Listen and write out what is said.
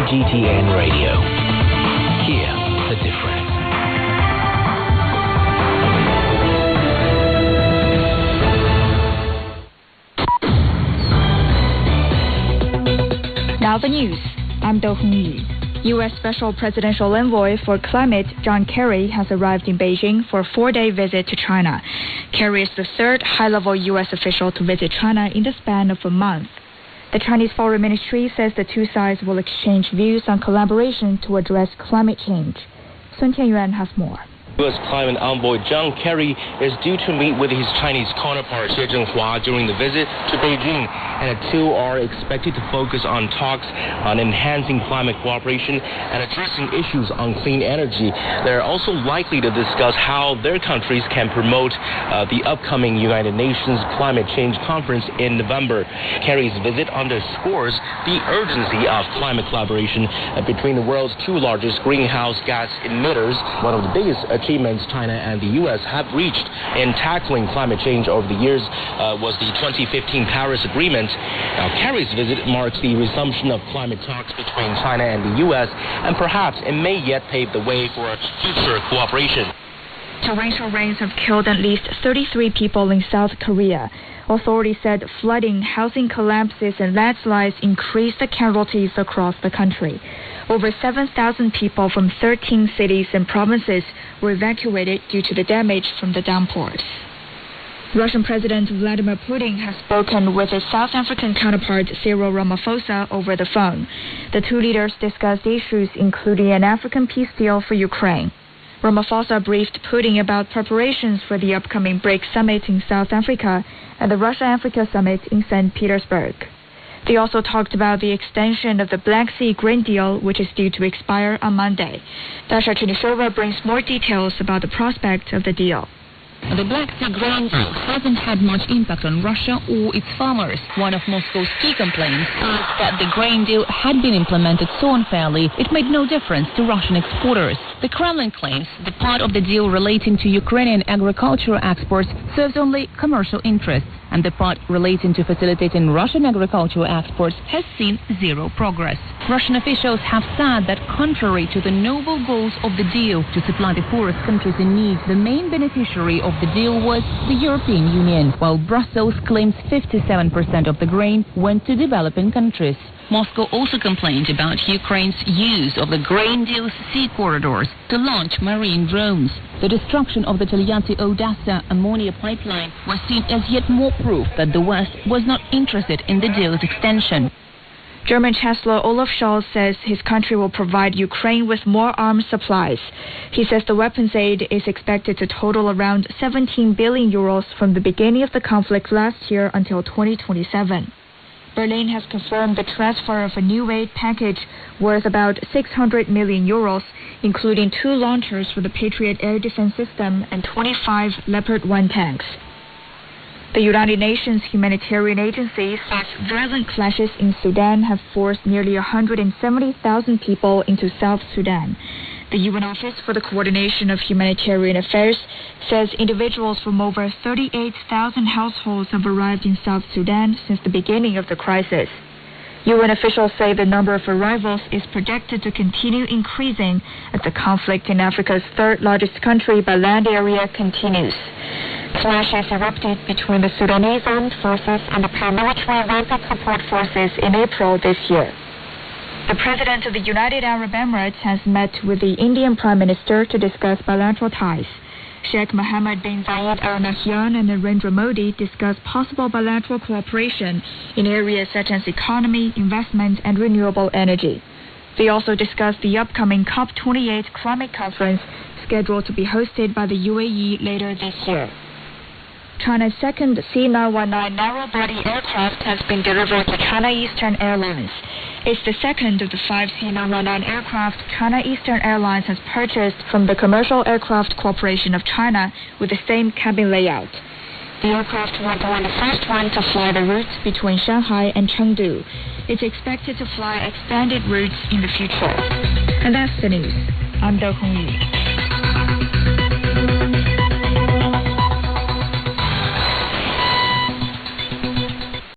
CGTN Radio. Hear the difference. Now the news. I'm Do Hongyu. U.S. Special Presidential Envoy for Climate John Kerry has arrived in Beijing for a 4-day visit to China. Kerry is the third high-level U.S. official to visit China in the span of a month. The Chinese Foreign Ministry says the two sides will exchange views on collaboration to address climate change. Sun Tianyuan has more. U.S. Climate Envoy John Kerry is due to meet with his Chinese counterpart Xie Zhenhua during the visit to Beijing, and the two are expected to focus on talks on enhancing climate cooperation and addressing issues on clean energy. They're also likely to discuss how their countries can promote the upcoming United Nations Climate Change Conference in November. Kerry's visit underscores the urgency of climate collaboration between the world's two largest greenhouse gas emitters. One of the biggest achievements China and the U.S. have reached in tackling climate change over the years was the 2015 Paris Agreement. Now, Kerry's visit marks the resumption of climate talks between China and the U.S., and perhaps it may yet pave the way for future cooperation. Torrential rains have killed at least 33 people in South Korea. Authorities said flooding, housing collapses, and landslides increased the casualties across the country. Over 7,000 people from 13 cities and provinces were evacuated due to the damage from the downpours. Russian President Vladimir Putin has spoken with his South African counterpart Cyril Ramaphosa over the phone. The two leaders discussed issues including an African peace deal for Ukraine. Ramaphosa briefed Putin about preparations for the upcoming BRICS summit in South Africa and the Russia-Africa summit in St. Petersburg. They also talked about the extension of the Black Sea Grain Deal, which is due to expire on Monday. Dasha Chernysova brings more details about the prospect of the deal. The Black Sea Grain Deal hasn't had much impact on Russia or its farmers. One of Moscow's key complaints is that the grain deal had been implemented so unfairly, it made no difference to Russian exporters. The Kremlin claims the part of the deal relating to Ukrainian agricultural exports serves only commercial interests, and the part relating to facilitating Russian agricultural exports has seen zero progress. Russian officials have said that contrary to the noble goals of the deal to supply the poorest countries in need, the main beneficiary of the deal was the European Union, while Brussels claims 57% of the grain went to developing countries. Moscow also complained about Ukraine's use of the grain deal's sea corridors to launch marine drones. The destruction of the Telyati-Odessa ammonia pipeline was seen as yet more proof that the West was not interested in the deal's extension. German Chancellor Olaf Scholz says his country will provide Ukraine with more arms supplies. He says the weapons aid is expected to total around 17 billion euros from the beginning of the conflict last year until 2027. Berlin has confirmed the transfer of a new aid package worth about 600 million euros, including 2 launchers for the Patriot air defense system and 25 Leopard 1 tanks. The United Nations Humanitarian Agency says violent clashes in Sudan have forced nearly 170,000 people into South Sudan. The UN Office for the Coordination of Humanitarian Affairs says individuals from over 38,000 households have arrived in South Sudan since the beginning of the crisis. UN officials say the number of arrivals is projected to continue increasing as the conflict in Africa's third largest country by land area continues. Clashes erupted between the Sudanese armed forces and the paramilitary rapid support forces in April this year. The President of the United Arab Emirates has met with the Indian Prime Minister to discuss bilateral ties. Sheikh Mohammed bin Zayed Al Nahyan and Narendra Modi discussed possible bilateral cooperation in areas such as economy, investment, and renewable energy. They also discussed the upcoming COP28 climate conference scheduled to be hosted by the UAE later this year. China's second C919 narrow-body aircraft has been delivered to China Eastern Airlines. It's the second of the 5 C919 aircraft China Eastern Airlines has purchased from the Commercial Aircraft Corporation of China with the same cabin layout. The aircraft will be the first one to fly the routes between Shanghai and Chengdu. It's expected to fly expanded routes in the future. And that's the news. I'm Do Hongyu.